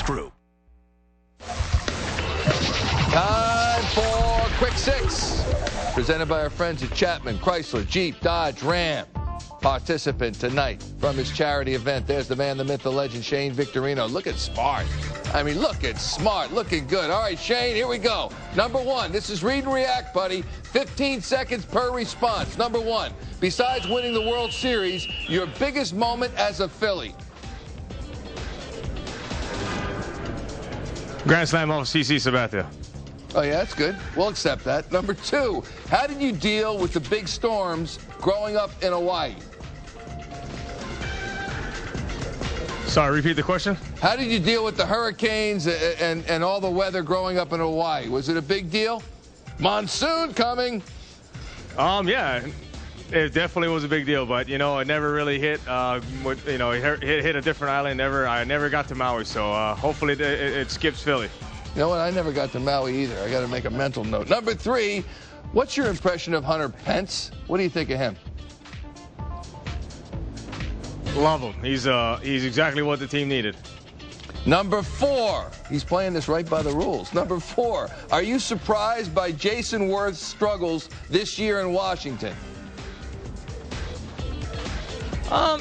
Group. Time for Quick Six, presented by our friends at Chapman Chrysler Jeep Dodge Ram. Participant tonight from his charity event. There's the man, the myth, the legend, Shane Victorino. Looking smart. I mean, looking smart, looking good. All right, Shane, here we go. Number one, this is read and react, buddy. 15 seconds per response. Number one, besides winning the World Series, your biggest moment as a Philly. Grand Slam off CC Sabathia. Oh, yeah, that's good. We'll accept that. Number two, how did you deal with the big storms growing up in Hawaii? Sorry, repeat the question. How did you deal with the hurricanes and all the weather growing up in Hawaii? Was it a big deal? Monsoon coming. Yeah, it definitely was a big deal, but it never really hit. It hit a different island. I never got to Maui, so hopefully it skips Philly. You know what? I never got to Maui either. I got to make a mental note. Number three, what's your impression of Hunter Pence? What do you think of him? Love him. He's exactly what the team needed. Number four, he's playing this right by the rules. Number four, are you surprised by Jason Worth's struggles this year in Washington?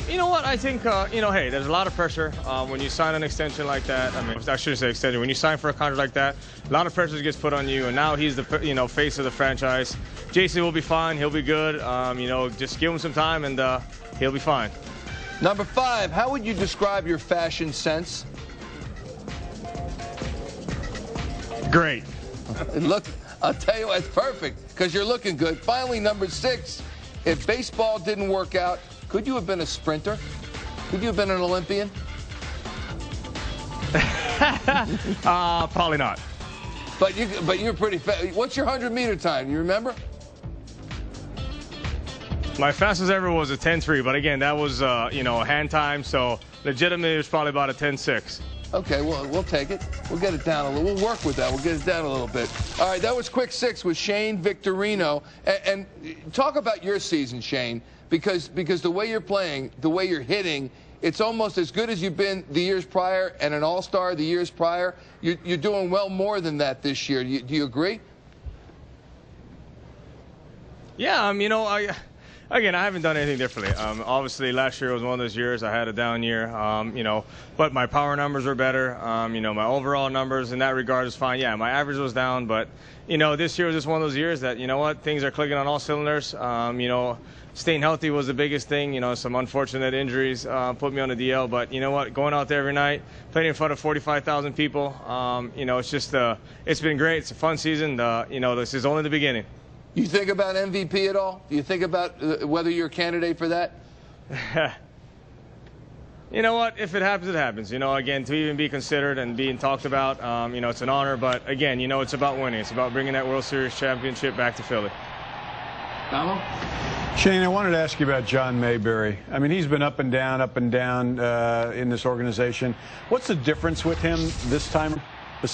You know what? I think, hey, there's a lot of pressure when you sign an extension like that. I mean, I shouldn't say extension. When you sign for a contract like that, a lot of pressure gets put on you, and now he's the, face of the franchise. Jason will be fine. He'll be good. Just give him some time, and he'll be fine. Number five, how would you describe your fashion sense? Great. Look, I'll tell you, it's perfect because you're looking good. Finally, number six, if baseball didn't work out, could you have been a sprinter? Could you have been an Olympian? Probably not. But you're pretty fast. What's your 100-meter time? Do you remember? My fastest ever was a 10.3, but again, that was hand time, so legitimately it was probably about a 10.6. Okay, well, we'll take it. We'll get it down a little. We'll work with that. We'll get it down a little bit. All right, that was Quick Six with Shane Victorino. And talk about your season, Shane, because the way you're playing, the way you're hitting, it's almost as good as you've been the years prior and an all-star the years prior. You're doing well more than that this year. Do you agree? Yeah, Again, I haven't done anything differently. Obviously, last year was one of those years I had a down year, but my power numbers were better. My overall numbers in that regard is fine. Yeah, my average was down, but, this year was just one of those years that, things are clicking on all cylinders. Staying healthy was the biggest thing. Some unfortunate injuries put me on the DL, but you know what? Going out there every night, playing in front of 45,000 people, it's just, it's been great. It's a fun season. This is only the beginning. You think about MVP at all? Do you think about whether you're a candidate for that? You know what? If it happens, it happens. Again, to even be considered and being talked about, it's an honor. But again, it's about winning. It's about bringing that World Series championship back to Philly. Donald? Shane, I wanted to ask you about John Mayberry. I mean, he's been up and down in this organization. What's the difference with him this time?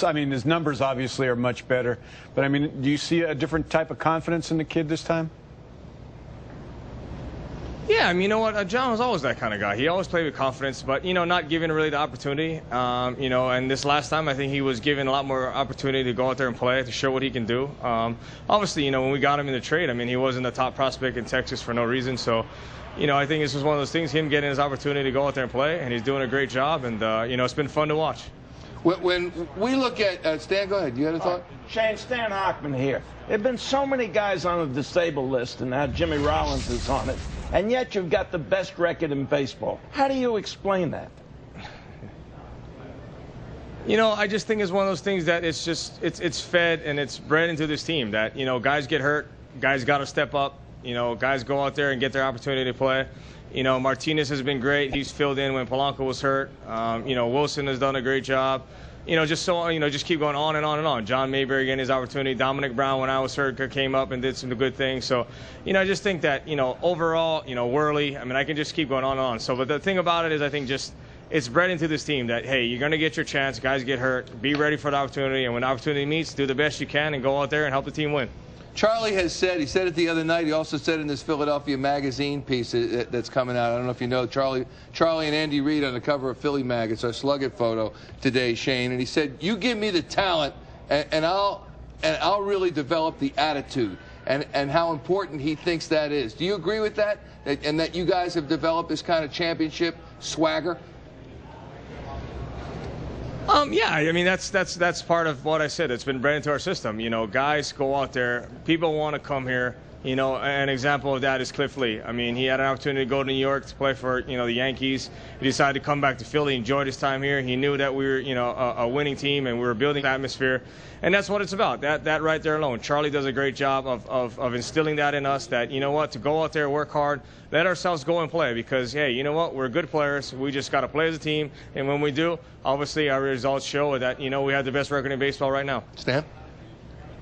I mean, his numbers obviously are much better, but I mean, do you see a different type of confidence in the kid this time? Yeah, you know what? John was always that kind of guy. He always played with confidence, but, not given really the opportunity. And this last time, I think he was given a lot more opportunity to go out there and play, to show what he can do. Obviously, when we got him in the trade, he wasn't a top prospect in Texas for no reason. So, I think this was one of those things, him getting his opportunity to go out there and play, and he's doing a great job. And, it's been fun to watch. When we look at Stan, go ahead. You had a thought? Shane, Stan Hochman here. There have been so many guys on the disabled list, and now Jimmy Rollins is on it, and yet you've got the best record in baseball. How do you explain that? I just think it's one of those things that it's fed and it's bred into this team that, guys get hurt, guys got to step up, guys go out there and get their opportunity to play. Martinez has been great. He's filled in when Polanco was hurt. Wilson has done a great job. Just keep going on and on and on. John Mayberry getting his opportunity. Dominic Brown, when I was hurt, came up and did some good things. So, I just think that, overall, Worley, I can just keep going on and on. So, but the thing about it is I think just it's bred into this team that, hey, you're going to get your chance. Guys get hurt. Be ready for the opportunity. And when the opportunity meets, do the best you can and go out there and help the team win. Charlie has said, he said it the other night, he also said in this Philadelphia Magazine piece that's coming out, I don't know if you know, Charlie and Andy Reid on the cover of Philly Mag, it's our Slug It photo today, Shane, and he said, you give me the talent and I'll really develop the attitude, and how important he thinks that is. Do you agree with that? And that you guys have developed this kind of championship swagger? Yeah, I mean, that's part of what I said. It's been bred into our system. You know, guys go out there. People want to come here. You know, an example of that is Cliff Lee. I mean, he had an opportunity to go to New York to play for, you know, the Yankees. He decided to come back to Philly, enjoyed his time here. He knew that we were, you know, a winning team and we were building an atmosphere. And that's what it's about. That right there alone. Charlie does a great job of instilling that in us, that, you know what, to go out there, work hard, let ourselves go and play, because, hey, you know what, we're good players. We just got to play as a team. And when we do, obviously our results show that, you know, we have the best record in baseball right now. Stan?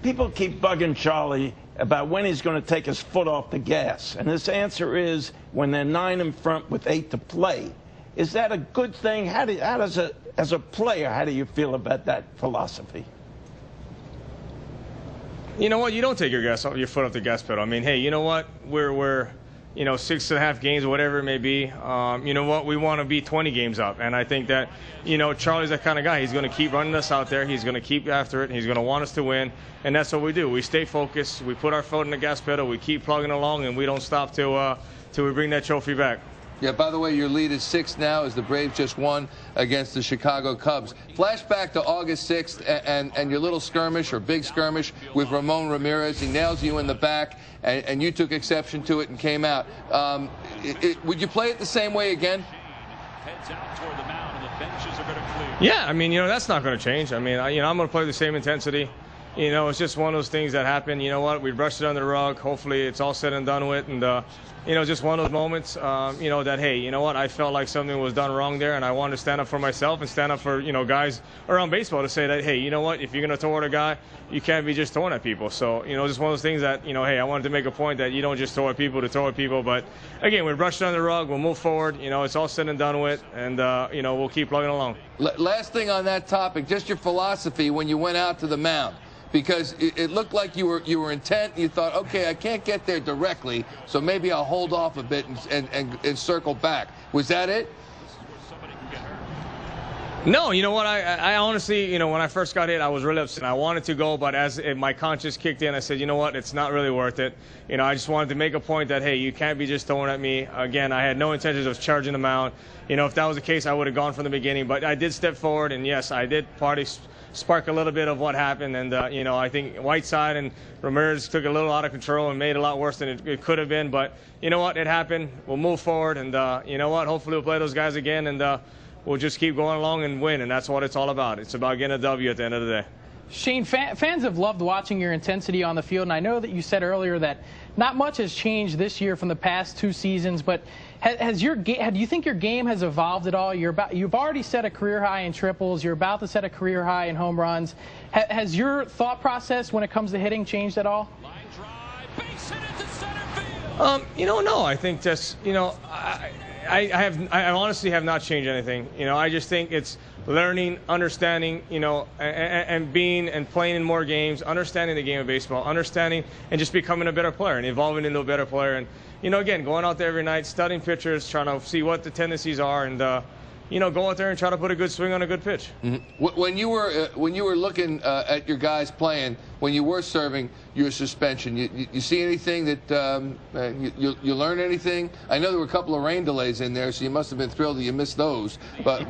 People keep bugging Charlie about when he's going to take his foot off the gas. And his answer is when they're 9 in front with 8 to play. Is that a good thing? How does it, as a player, how do you feel about that philosophy? You know what? You don't take your foot off the gas pedal. I mean, hey, you know what? We're you know, 6.5 games, whatever it may be. You know what? We want to be 20 games up. And I think that, you know, Charlie's that kind of guy. He's going to keep running us out there. He's going to keep after it. He's going to want us to win. And that's what we do. We stay focused. We put our foot on the gas pedal. We keep plugging along, and we don't stop till we bring that trophy back. Yeah, by the way, your lead is 6 now as the Braves just won against the Chicago Cubs. Flashback to August 6th and your little skirmish or big skirmish with Ramon Ramirez. He nails you in the back, and you took exception to it and came out. Would you play it the same way again? Yeah, I mean, you know, that's not going to change. I mean, you know, I'm going to play the same intensity. You know, it's just one of those things that happen. You know what? We brushed it under the rug. Hopefully it's all said and done with. And, you know, just one of those moments, you know, that, hey, you know what? I felt like something was done wrong there, and I wanted to stand up for myself and stand up for, you know, guys around baseball to say that, hey, you know what? If you're going to throw at a guy, you can't be just throwing at people. So, you know, just one of those things that, you know, hey, I wanted to make a point that you don't just throw at people to throw at people. But, again, we brushed it under the rug. We'll move forward. You know, it's all said and done with. And, you know, we'll keep plugging along. Last thing on that topic, just your philosophy when you went out to the mound. Because it looked like you were intent. You thought, okay, I can't get there directly, so maybe I'll hold off a bit and circle back. Was that it? No, you know what? I honestly, you know, when I first got hit, I was really upset. I wanted to go, but as my conscience kicked in, I said, you know what? It's not really worth it. You know, I just wanted to make a point that, hey, you can't be just throwing at me. Again, I had no intentions of charging them out. You know, if that was the case, I would have gone from the beginning. But I did step forward, and yes, I did spark a little bit of what happened. And, you know, I think Whiteside and Ramirez took a little out of control and made it a lot worse than it could have been. But you know what? It happened. We'll move forward. And, you know what? Hopefully we'll play those guys again. And we'll just keep going along and win. And that's what it's all about. It's about getting a W at the end of the day. Shane, fans have loved watching your intensity on the field, and I know that you said earlier that not much has changed this year from the past 2 seasons, but do you think your game has evolved at all? You've already set a career high in triples. You're about to set a career high in home runs. Has your thought process when it comes to hitting changed at all? You know, no. I think just, you know, I honestly have not changed anything. You know, I just think it's learning, understanding, you know, and being and playing in more games, understanding the game of baseball, understanding and just becoming a better player and evolving into a better player. And, you know, again, going out there every night, studying pitchers, trying to see what the tendencies are, and, you know, go out there and try to put a good swing on a good pitch. Mm-hmm. When you were looking at your guys playing, when you were serving your suspension, you see anything that you learn anything? I know there were a couple of rain delays in there, so you must have been thrilled that you missed those. But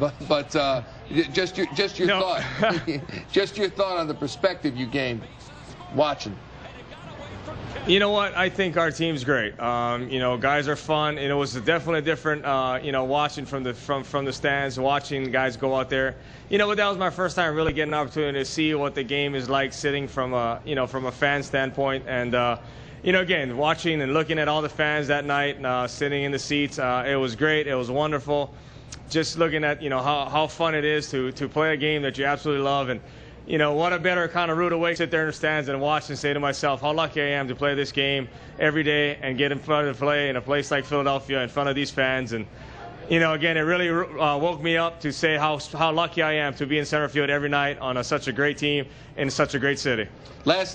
just your no. thought, just your thought on the perspective you gained watching. You know what? I think our team's great. You know, guys are fun. And it was definitely different, you know, watching from the stands, watching guys go out there. You know, but that was my first time really getting an opportunity to see what the game is like sitting from a, you know, from a fan standpoint. And, you know, again, watching and looking at all the fans that night, sitting in the seats, it was great. It was wonderful. Just looking at, you know, how fun it is to play a game that you absolutely love. And, you know, what a better kind of rude awakening to sit there in the stands and watch and say to myself, how lucky I am to play this game every day and get in front of the play in a place like Philadelphia in front of these fans. And, you know, again, it really woke me up to say how lucky I am to be in center field every night on such a great team in such a great city. Last